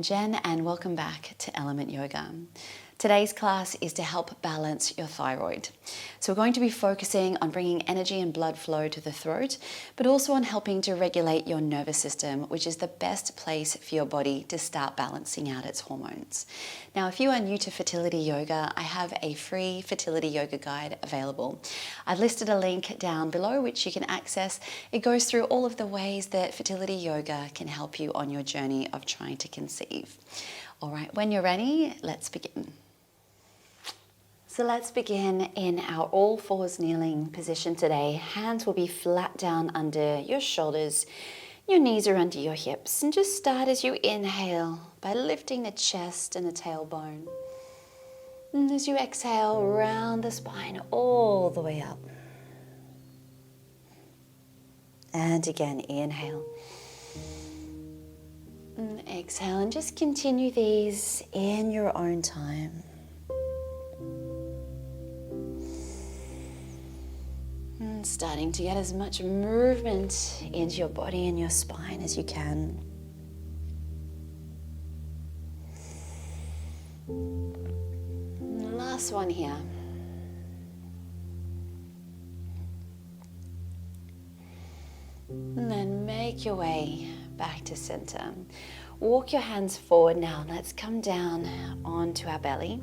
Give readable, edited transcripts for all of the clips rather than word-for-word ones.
Jen and welcome back to Element Yoga. Today's class is to help balance your thyroid. So we're going to be focusing on bringing energy and blood flow to the throat, but also on helping to regulate your nervous system, which is the best place for your body to start balancing out its hormones. Now, if you are new to fertility yoga, I have a free fertility yoga guide available. I've listed a link down below which you can access. It goes through all of the ways that fertility yoga can help you on your journey of trying to conceive. All right, when you're ready, let's begin. So let's begin in our all fours kneeling position today. Hands will be flat down under your shoulders. Your knees are under your hips. And just start as you inhale by lifting the chest and the tailbone. And as you exhale, round the spine all the way up. And again, inhale. And exhale, and just continue these in your own time. And starting to get as much movement into your body and your spine as you can. And the last one here. And then make your way back to center. Walk your hands forward now. Let's come down onto our belly.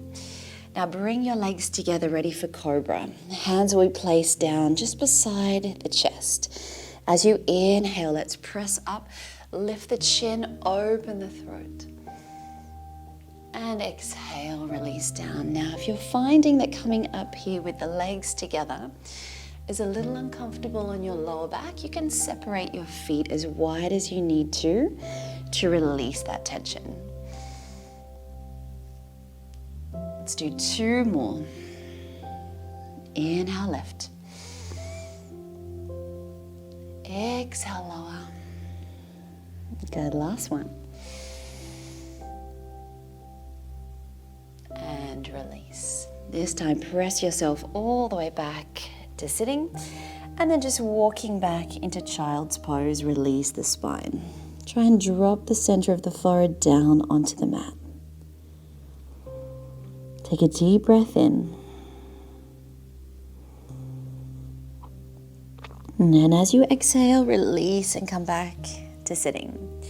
Now bring your legs together, ready for cobra. Hands will be placed down just beside the chest. As you inhale, let's press up, lift the chin, open the throat. And exhale, release down. Now if you're finding that coming up here with the legs together is a little uncomfortable on your lower back, you can separate your feet as wide as you need to release that tension. Let's do two more. Inhale, lift. Exhale, lower. Good, last one. And release. This time, press yourself all the way back to sitting, and then just walking back into child's pose, release the spine. Try and drop the center of the forehead down onto the mat. Take a deep breath in. And then as you exhale, release and come back to sitting.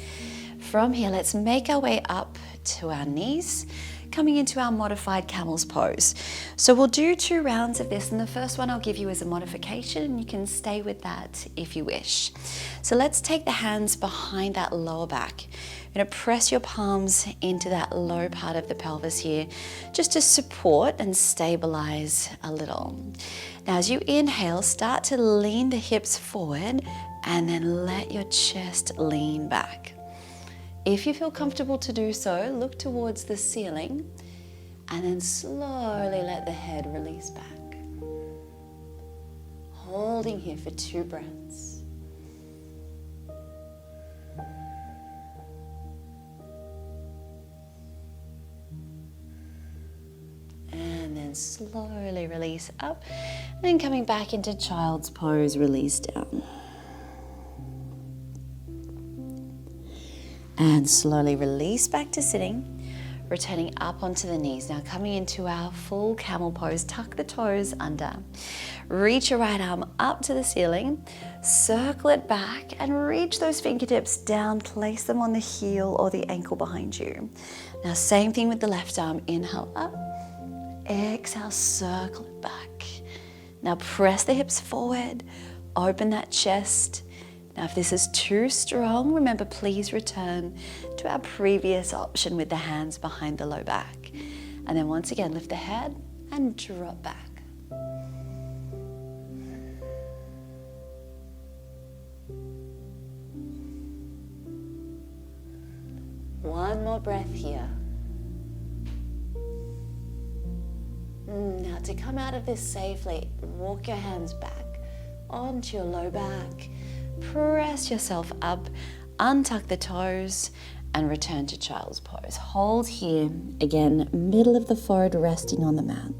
From here, let's make our way up to our knees, coming into our modified camel's pose. So we'll do 2 rounds of this, and the first one I'll give you as a modification, and you can stay with that if you wish. So let's take the hands behind that lower back. You're going to press your palms into that low part of the pelvis here, just to support and stabilize a little. Now as you inhale, start to lean the hips forward, and then let your chest lean back. If you feel comfortable to do so, look towards the ceiling and then slowly let the head release back. Holding here for 2 breaths. And then slowly release up, and then coming back into child's pose, release down. And slowly release back to sitting, returning up onto the knees. Now coming into our full camel pose, tuck the toes under. Reach your right arm up to the ceiling, circle it back, and reach those fingertips down, place them on the heel or the ankle behind you. Now same thing with the left arm, inhale up, exhale, circle it back. Now press the hips forward, open that chest. Now if this is too strong, remember please return to our previous option with the hands behind the low back. And then once again, lift the head and drop back. One more breath here. Now to come out of this safely, walk your hands back onto your low back. Press yourself up, untuck the toes, and return to child's pose. Hold here, again, middle of the forehead resting on the mat.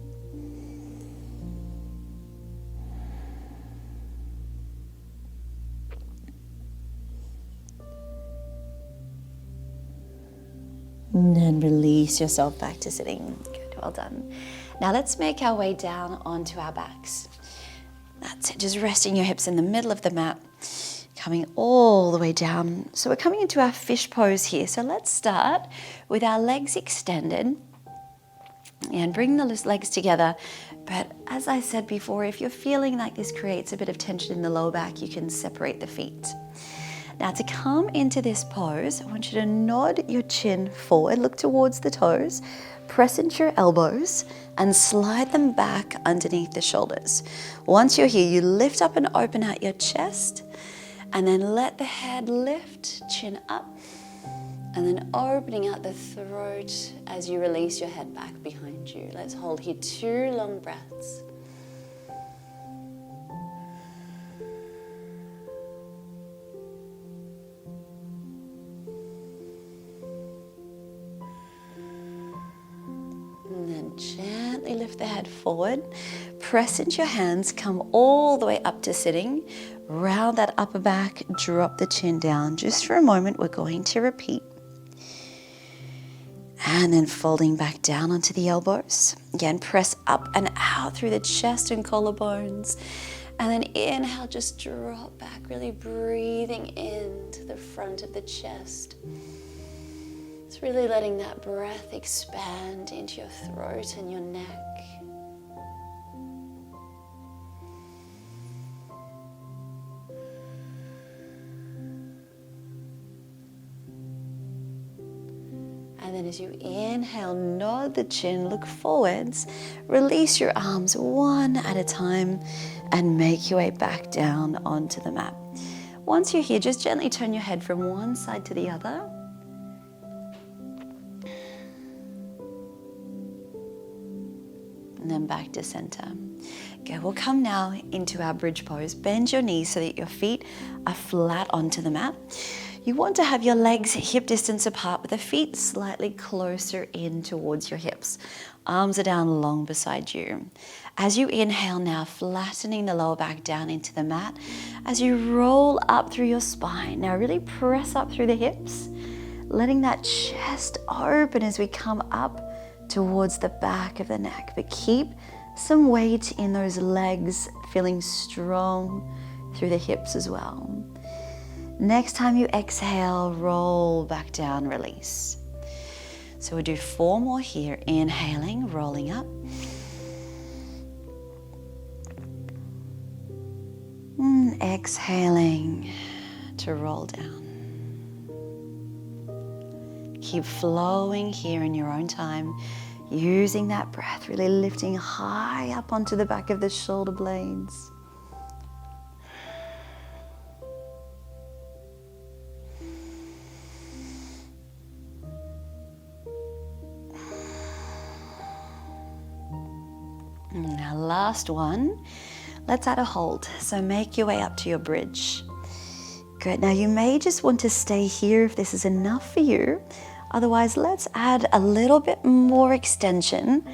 And then release yourself back to sitting. Good, well done. Now let's make our way down onto our backs. That's it, just resting your hips in the middle of the mat, coming all the way down. So we're coming into our fish pose here. So let's start with our legs extended and bring the legs together. But as I said before, if you're feeling like this creates a bit of tension in the lower back, you can separate the feet. Now to come into this pose, I want you to nod your chin forward, look towards the toes, press into your elbows and slide them back underneath the shoulders. Once you're here, you lift up and open out your chest and then let the head lift, chin up, and then opening out the throat as you release your head back behind you. Let's hold here 2 long breaths. And then gently lift the head forward, press into your hands, come all the way up to sitting, round that upper back, drop the chin down. Just for a moment, we're going to repeat. And then folding back down onto the elbows. Again, press up and out through the chest and collarbones. And then inhale, just drop back, really breathing into the front of the chest. It's really letting that breath expand into your throat and your neck. And then as you inhale, nod the chin, look forwards, release your arms one at a time and make your way back down onto the mat. Once you're here, just gently turn your head from one side to the other. And then back to center. Okay, we'll come now into our bridge pose. Bend your knees so that your feet are flat onto the mat. You want to have your legs hip distance apart with the feet slightly closer in towards your hips. Arms are down long beside you. As you inhale now, flattening the lower back down into the mat. As you roll up through your spine, now really press up through the hips, letting that chest open as we come up towards the back of the neck. But keep some weight in those legs, feeling strong through the hips as well. Next time you exhale, roll back down, release. So we'll do 4 more here. Inhaling, rolling up. Exhaling to roll down. Keep flowing here in your own time, using that breath, really lifting high up onto the back of the shoulder blades. Now last one, let's add a hold. So make your way up to your bridge. Good, now you may just want to stay here if this is enough for you. Otherwise, let's add a little bit more extension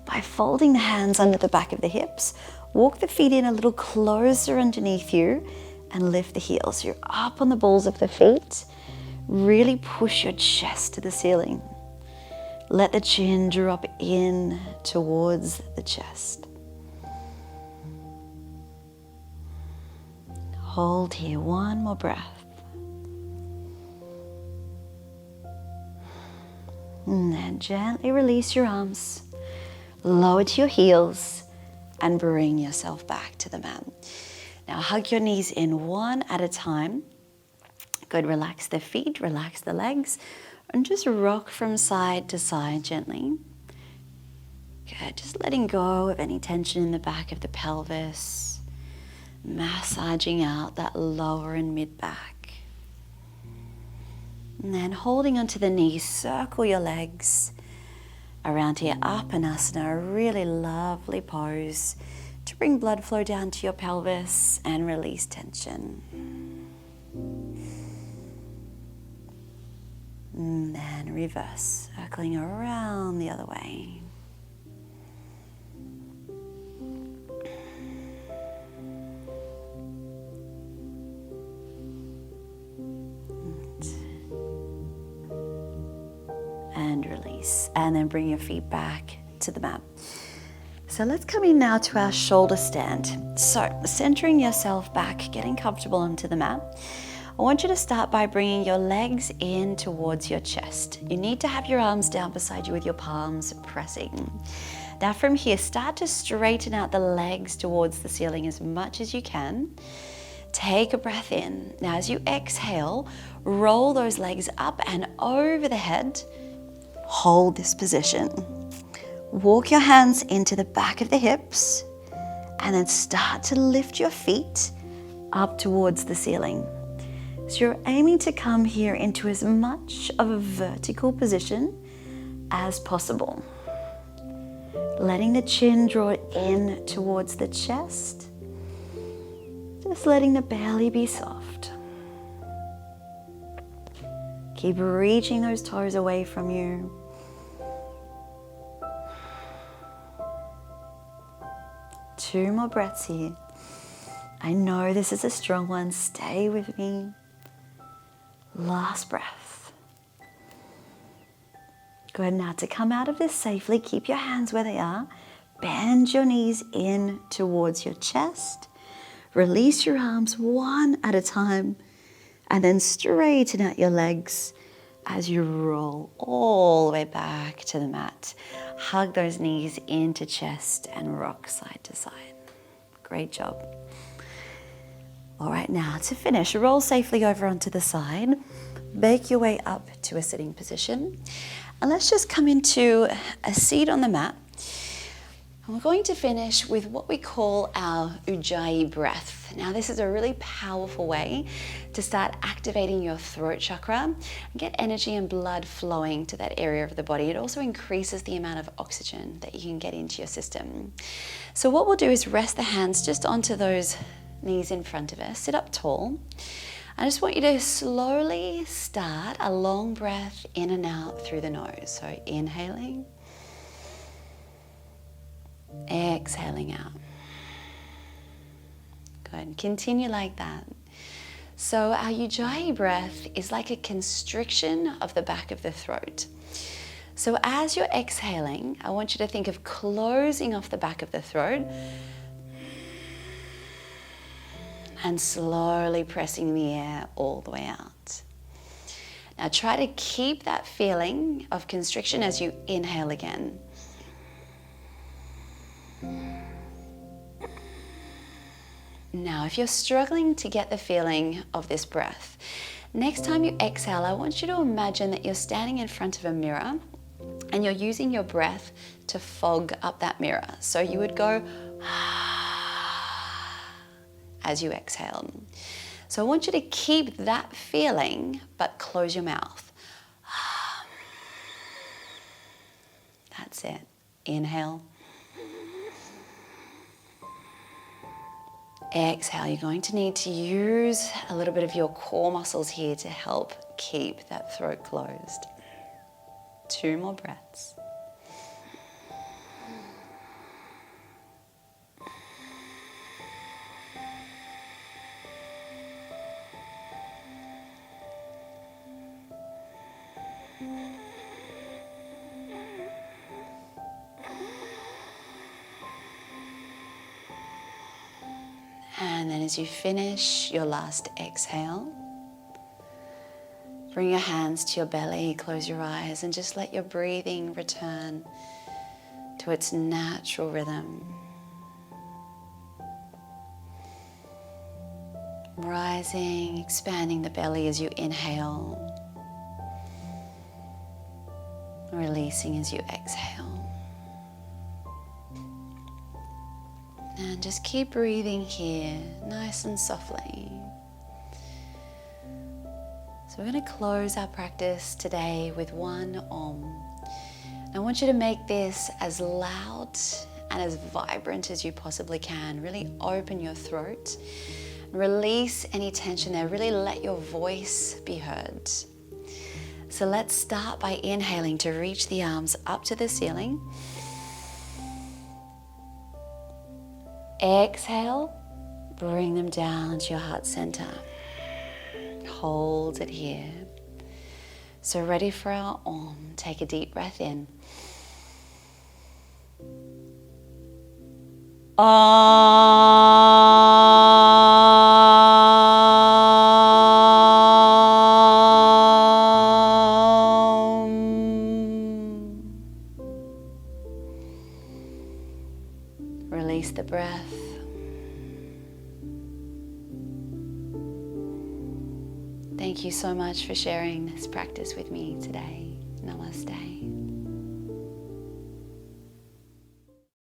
by folding the hands under the back of the hips. Walk the feet in a little closer underneath you and lift the heels. You're up on the balls of the feet. Really push your chest to the ceiling. Let the chin drop in towards the chest. Hold here, 1 more breath. And then gently release your arms, lower to your heels, and bring yourself back to the mat. Now hug your knees in 1 at a time. Good, relax the feet, relax the legs, and just rock from side to side gently. Good, just letting go of any tension in the back of the pelvis, massaging out that lower and mid back. And then holding onto the knees, circle your legs around here, Apanasana, a really lovely pose to bring blood flow down to your pelvis and release tension. And then reverse, circling around the other way. And release, and then bring your feet back to the mat. So let's come in now to our shoulder stand. So centering yourself back, getting comfortable onto the mat. I want you to start by bringing your legs in towards your chest. You need to have your arms down beside you with your palms pressing. Now from here, start to straighten out the legs towards the ceiling as much as you can. Take a breath in. Now as you exhale, roll those legs up and over the head. Hold this position. Walk your hands into the back of the hips and then start to lift your feet up towards the ceiling. So you're aiming to come here into as much of a vertical position as possible. Letting the chin draw in towards the chest. Just letting the belly be soft. Keep reaching those toes away from you. Two more breaths here. I know this is a strong one. Stay with me. Last breath. Good. Now to come out of this safely, keep your hands where they are. Bend your knees in towards your chest. Release your arms one at a time. And then straighten out your legs as you roll all the way back to the mat. Hug those knees into chest and rock side to side. Great job. All right, now to finish, roll safely over onto the side. Make your way up to a sitting position. And let's just come into a seat on the mat. And we're going to finish with what we call our Ujjayi breath. Now this is a really powerful way to start activating your throat chakra and get energy and blood flowing to that area of the body. It also increases the amount of oxygen that you can get into your system. So what we'll do is rest the hands just onto those knees in front of us. Sit up tall. I just want you to slowly start a long breath in and out through the nose. So inhaling, exhaling out. Good. Continue like that. So our Ujjayi breath is like a constriction of the back of the throat. So as you're exhaling, I want you to think of closing off the back of the throat and slowly pressing the air all the way out. Now try to keep that feeling of constriction as you inhale again. Now, if you're struggling to get the feeling of this breath, next time you exhale, I want you to imagine that you're standing in front of a mirror and you're using your breath to fog up that mirror. So you would go as you exhale. So I want you to keep that feeling, but close your mouth. That's it. Inhale. Exhale. You're going to need to use a little bit of your core muscles here to help keep that throat closed. 2 more breaths. And then as you finish your last exhale, bring your hands to your belly, close your eyes, and just let your breathing return to its natural rhythm. Rising, expanding the belly as you inhale, releasing as you exhale. And just keep breathing here, nice and softly. So we're going to close our practice today with one Om. I want you to make this as loud and as vibrant as you possibly can. Really open your throat. Release any tension there. Really let your voice be heard. So let's start by inhaling to reach the arms up to the ceiling. Exhale, bring them down to your heart center. Hold it here. So ready for our Om. Take a deep breath in. Release the breath. Thank you so much for sharing this practice with me today. Namaste.